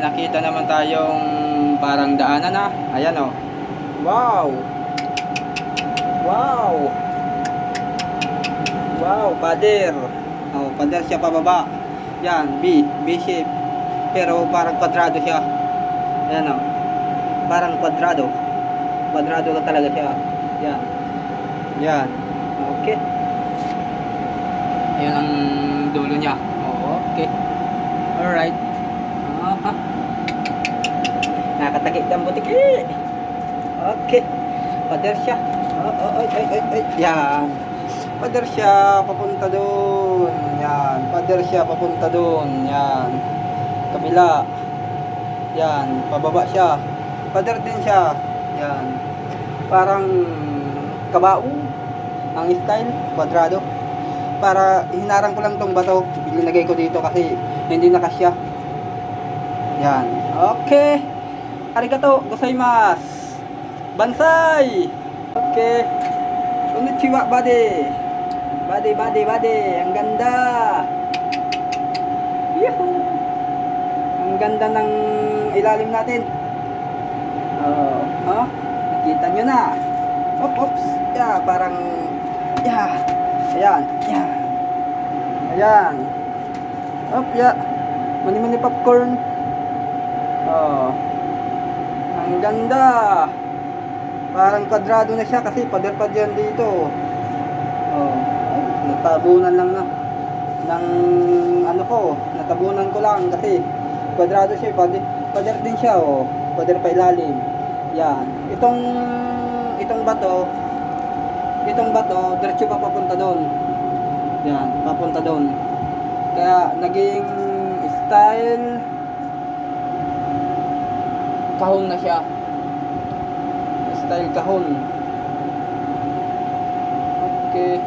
nakita naman tayong parang daanan na. Ayan o. Wow! Wow! Wow, pader. Oh, pader siya pababa. Yan, B shape. Pero parang kwadrado siya. Ayan o. Parang kwadrado. Kwadrado ka talaga siya. Yan. Yan. Okay. Ayan ang dulo niya. Oh, okay. Alright. Nakatagit ang butik. Okay. Pader siya. Yan. Pader siya papunta doon. Yan. Pader siya papunta doon. Yan. Kabila. Yan. Pababa siya. Pader din siya. Yan. Parang kabao ang style. Kwadrado. Para hinarang ko lang tong bato. Ilinagay ko dito kasi hindi nakasya. Yan. Okay. Arigato gozaimasu. Bansai. Okay. Konnichiwa, buddy. Buddy. Ang ganda. Yuhu. Ang ganda ng ilalim natin. Nakita nyo na. Oops. Yeah, parang yeah. Ayan. Yeah. Ayan. Yeah. Mani popcorn. Ang ganda. Parang kwadrado na siya kasi pader pa dyan dito. Natabunan lang na ng ano ko, natabunan ko lang kasi kwadrado siya, pader din siya pader pa ilalim. Yan. Itong bato diretso pa papunta doon. Yan, papunta doon. Kaya naging style kahon na siya. Style kahon. Okay.